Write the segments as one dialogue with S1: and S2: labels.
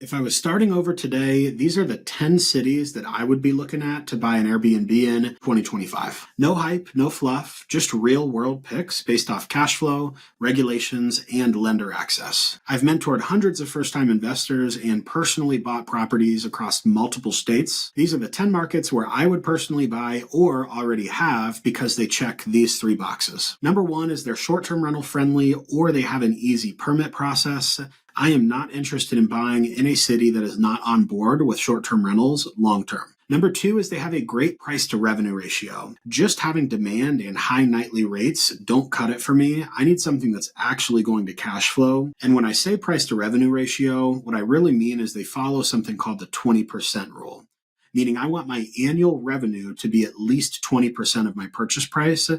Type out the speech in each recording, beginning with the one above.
S1: If I was starting over today, these are the 10 cities that I would be looking at to buy an Airbnb in 2025. No hype, no fluff, just real world picks based off cash flow, regulations, and lender access. I've mentored hundreds of first time investors and personally bought properties across multiple states. These are the 10 markets where I would personally buy or already have because they check these three boxes. Number one is they're short term rental friendly or they have an easy permit process. I am not interested in buying in a city that is not on board with short-term rentals long-term. Number two is they have a great price to revenue ratio. Just having demand and high nightly rates don't cut it for me. I need something that's actually going to cash flow. And when I say price to revenue ratio, what I really mean is they follow something called the 20% rule, meaning I want my annual revenue to be at least 20% of my purchase price.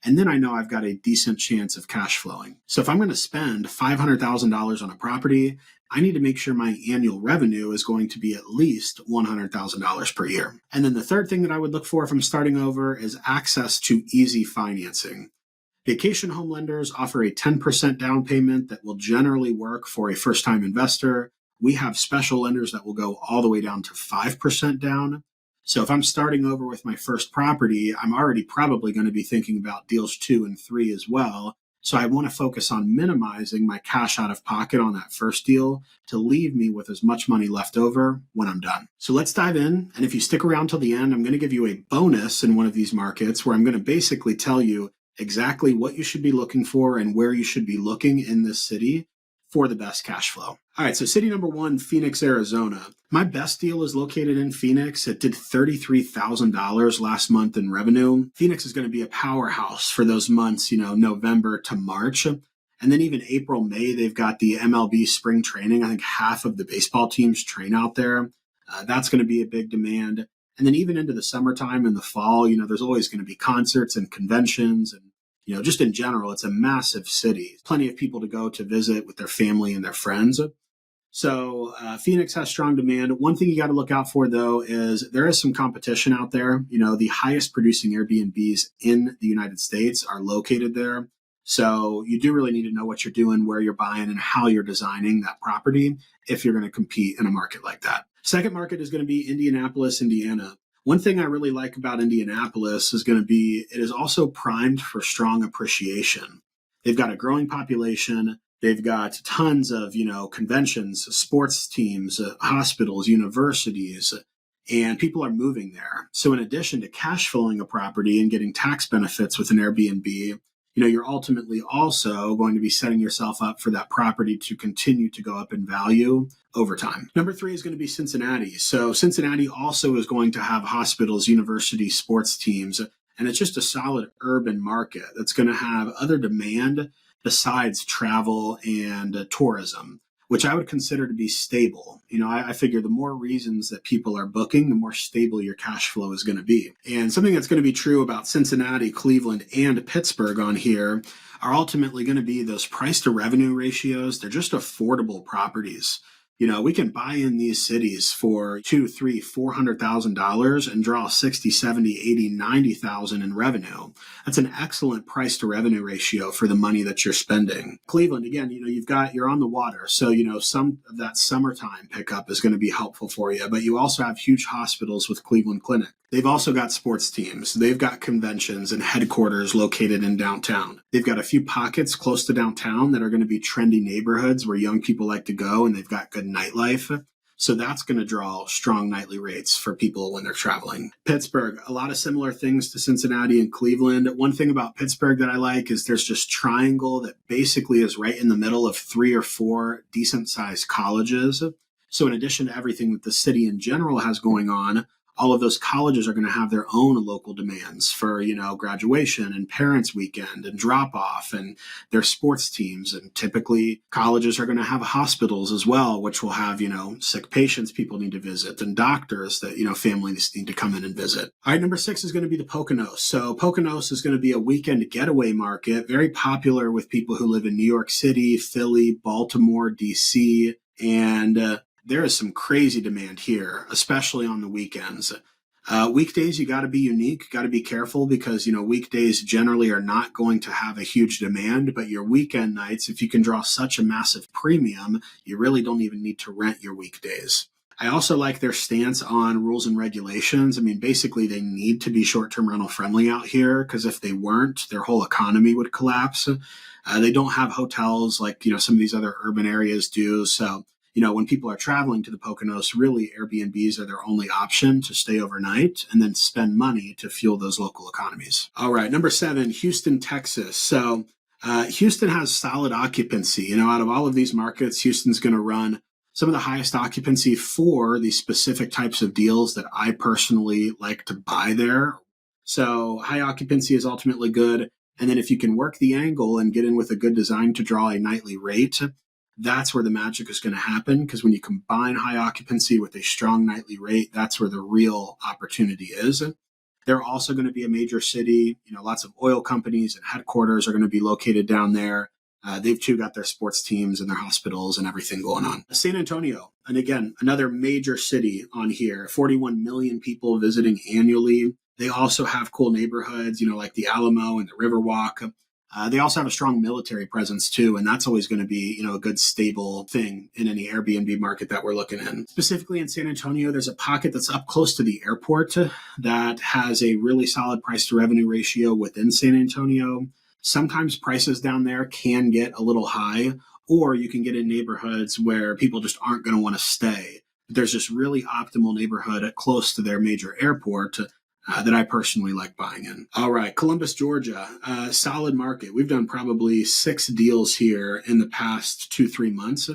S1: And then I know I've got a decent chance of cash flowing. So if I'm going to spend $500,000 on a property, I need to make sure my annual revenue is going to be at least $100,000 per year. And then the third thing that I would look for if I'm starting over is access to easy financing. Vacation home lenders offer a 10% down payment that will generally work for a first-time investor. We have special lenders that will go all the way down to 5% down. So if I'm starting over with my first property, I'm already probably going to be thinking about deals 2 and 3 as well. So I want to focus on minimizing my cash out of pocket on that first deal to leave me with as much money left over when I'm done. So let's dive in. And if you stick around till the end, I'm going to give you a bonus in one of these markets where I'm going to basically tell you exactly what you should be looking for and where you should be looking in this city for the best cash flow. All right, so city number one, Phoenix, Arizona. My best deal is located in Phoenix. It did $33,000 last month in revenue. Phoenix is going to be a powerhouse for those months, November to March. And then even April, May, they've got the MLB spring training. I think half of the baseball teams train out there. That's going to be a big demand. And then even into the summertime and the fall, there's always going to be concerts and conventions and just in general, it's a massive city. Plenty of people to go to visit with their family and their friends. So Phoenix has strong demand. One thing you got to look out for, though, is there is some competition out there. The highest producing Airbnbs in the United States are located there. So you do really need to know what you're doing, where you're buying, and how you're designing that property if you're going to compete in a market like that. Second market is going to be Indianapolis, Indiana. One thing I really like about Indianapolis is going to be it is also primed for strong appreciation. They've got a growing population. They've got tons of, conventions, sports teams, hospitals, universities, and people are moving there. So in addition to cash flowing a property and getting tax benefits with an Airbnb, you're ultimately also going to be setting yourself up for that property to continue to go up in value over time. Number 3 is going to be Cincinnati. So Cincinnati also is going to have hospitals, universities, sports teams, and it's just a solid urban market that's going to have other demand besides travel and tourism, which I would consider to be stable. I figure the more reasons that people are booking, the more stable your cash flow is going to be. And something that's going to be true about Cincinnati, Cleveland, and Pittsburgh on here are ultimately going to be those price to revenue ratios. They're just affordable properties. We can buy in these cities for $200,000, $300,000, $400,000 and draw 60, 70, 80, 90,000 in revenue. That's an excellent price to revenue ratio for the money that you're spending. Cleveland, again, you're on the water. So, some of that summertime pickup is going to be helpful for you, but you also have huge hospitals with Cleveland Clinic. They've also got sports teams. They've got conventions and headquarters located in downtown. They've got a few pockets close to downtown that are going to be trendy neighborhoods where young people like to go, and they've got good nightlife. So that's going to draw strong nightly rates for people when they're traveling. Pittsburgh, a lot of similar things to Cincinnati and Cleveland. One thing about Pittsburgh that I like is there's just triangle that basically is right in the middle of 3 or 4 decent sized colleges. So in addition to everything that the city in general has going on, all of those colleges are going to have their own local demands for, graduation and parents' weekend and drop off and their sports teams. And typically colleges are going to have hospitals as well, which will have, sick patients people need to visit and doctors that, families need to come in and visit. All right, number 6 is going to be the Poconos. So Poconos is going to be a weekend getaway market, very popular with people who live in New York City, Philly, Baltimore, DC, and there is some crazy demand here, especially on the weekends. Weekdays, you got to be unique, got to be careful because, weekdays generally are not going to have a huge demand, but your weekend nights, if you can draw such a massive premium, you really don't even need to rent your weekdays. I also like their stance on rules and regulations. I mean, basically, they need to be short-term rental friendly out here because if they weren't, their whole economy would collapse. They don't have hotels like, some of these other urban areas do. So, when people are traveling to the Poconos, really Airbnbs are their only option to stay overnight and then spend money to fuel those local economies. All right, number 7, Houston, Texas. So Houston has solid occupancy. Out of all of these markets, Houston's going to run some of the highest occupancy for the specific types of deals that I personally like to buy there. So high occupancy is ultimately good. And then if you can work the angle and get in with a good design to draw a nightly rate, that's where the magic is going to happen. Because when you combine high occupancy with a strong nightly rate, that's where the real opportunity is. They're also going to be a major city. Lots of oil companies and headquarters are going to be located down there. They've too got their sports teams and their hospitals and everything going on. San Antonio, and again, another major city on here, 41 million people visiting annually. They also have cool neighborhoods, like the Alamo and the Riverwalk. They also have a strong military presence too, and that's always going to be, a good stable thing in any Airbnb market that we're looking in. Specifically in San Antonio, there's a pocket that's up close to the airport that has a really solid price to revenue ratio within San Antonio. Sometimes prices down there can get a little high, or you can get in neighborhoods where people just aren't going to want to stay. There's this really optimal neighborhood close to their major airport that I personally like buying in. All right, Columbus, Georgia, solid market. We've done probably 6 deals here in the past 2-3 months.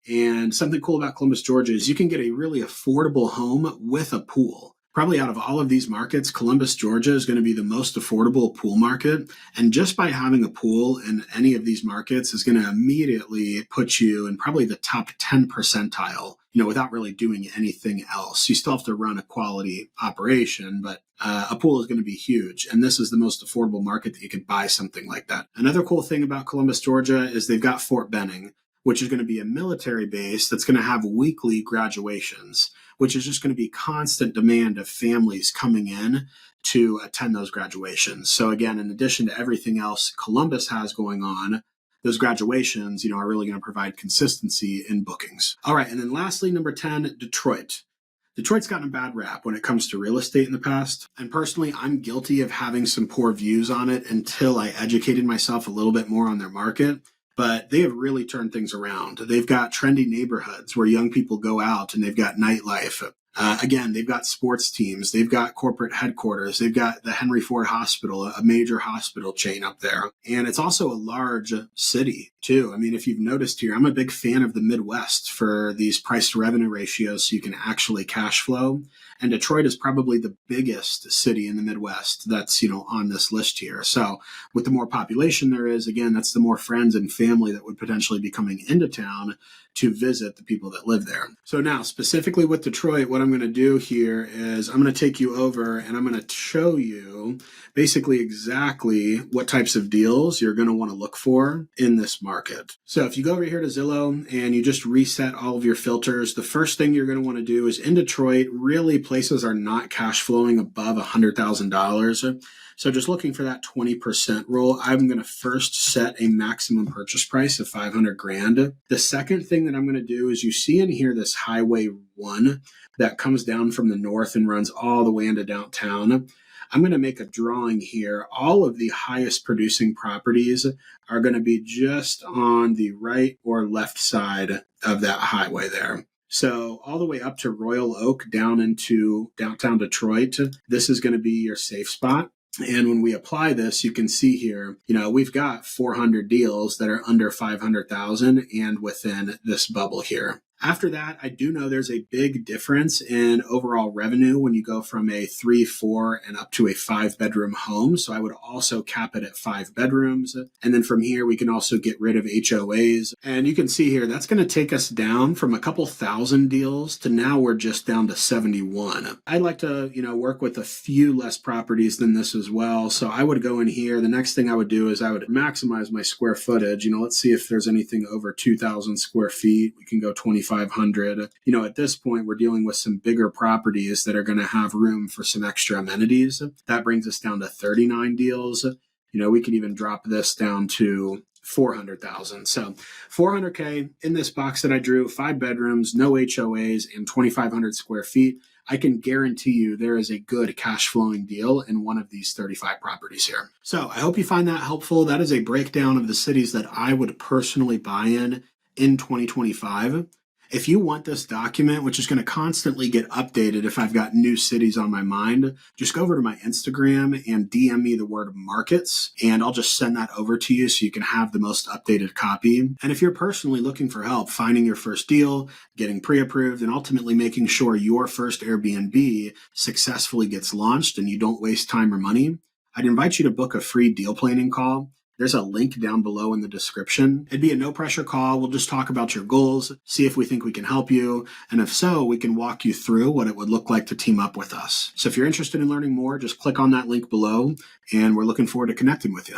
S1: And something cool about Columbus, Georgia is you can get a really affordable home with a pool. Probably out of all of these markets, Columbus, Georgia is going to be the most affordable pool market. And just by having a pool in any of these markets is going to immediately put you in probably the top 10 percentile, without really doing anything else. You still have to run a quality operation, but a pool is going to be huge. And this is the most affordable market that you could buy something like that. Another cool thing about Columbus, Georgia is they've got Fort Benning, which is going to be a military base that's going to have weekly graduations, which is just going to be constant demand of families coming in to attend those graduations. So again, in addition to everything else Columbus has going on, those graduations, are really going to provide consistency in bookings. All right. And then lastly, number 10, Detroit. Detroit's gotten a bad rap when it comes to real estate in the past. And personally, I'm guilty of having some poor views on it until I educated myself a little bit more on their market. But they have really turned things around. They've got trendy neighborhoods where young people go out and they've got nightlife. Again, they've got sports teams. They've got corporate headquarters. They've got the Henry Ford Hospital, a major hospital chain up there. And it's also a large city, too. I mean, if you've noticed here, I'm a big fan of the Midwest for these price to revenue ratios so you can actually cash flow. And Detroit is probably the biggest city in the Midwest that's, on this list here. So with the more population there is, again, that's the more friends and family that would potentially be coming into town to visit the people that live there. So now, specifically with Detroit, what I'm going to do here is I'm going to take you over and I'm going to show you basically exactly what types of deals you're going to want to look for in this market. So if you go over here to Zillow and you just reset all of your filters, the first thing you're going to want to do is in Detroit, really places are not cash flowing above $100,000. So just looking for that 20% rule, I'm going to first set a maximum purchase price of $500,000. The second thing that I'm going to do is you see in here this Highway 1 that comes down from the north and runs all the way into downtown. I'm going to make a drawing here. All of the highest producing properties are going to be just on the right or left side of that highway there. So all the way up to Royal Oak down into downtown Detroit, this is going to be your safe spot. And when we apply this, you can see here, we've got 400 deals that are under 500,000 and within this bubble here. After that, I do know there's a big difference in overall revenue when you go from a 3, 4, and up to a 5-bedroom home. So I would also cap it at 5 bedrooms. And then from here, we can also get rid of HOAs. And you can see here, that's going to take us down from a couple thousand deals to now we're just down to 71. I'd like to, work with a few less properties than this as well. So I would go in here. The next thing I would do is I would maximize my square footage. Let's see if there's anything over 2,000 square feet. We can go 25 2,500. At this point, we're dealing with some bigger properties that are going to have room for some extra amenities. That brings us down to 39 deals. We can even drop this down to 400,000. So 400K in this box that I drew, 5 bedrooms, no HOAs, and 2,500 square feet. I can guarantee you there is a good cash flowing deal in one of these 35 properties here. So I hope you find that helpful. That is a breakdown of the cities that I would personally buy in 2025. If you want this document, which is going to constantly get updated if I've got new cities on my mind, just go over to my Instagram and DM me the word markets, and I'll just send that over to you so you can have the most updated copy. And if you're personally looking for help finding your first deal, getting pre-approved, and ultimately making sure your first Airbnb successfully gets launched and you don't waste time or money, I'd invite you to book a free deal planning call. There's a link down below in the description. It'd be a no pressure call. We'll just talk about your goals, see if we think we can help you. And if so, we can walk you through what it would look like to team up with us. So if you're interested in learning more, just click on that link below, and we're looking forward to connecting with you.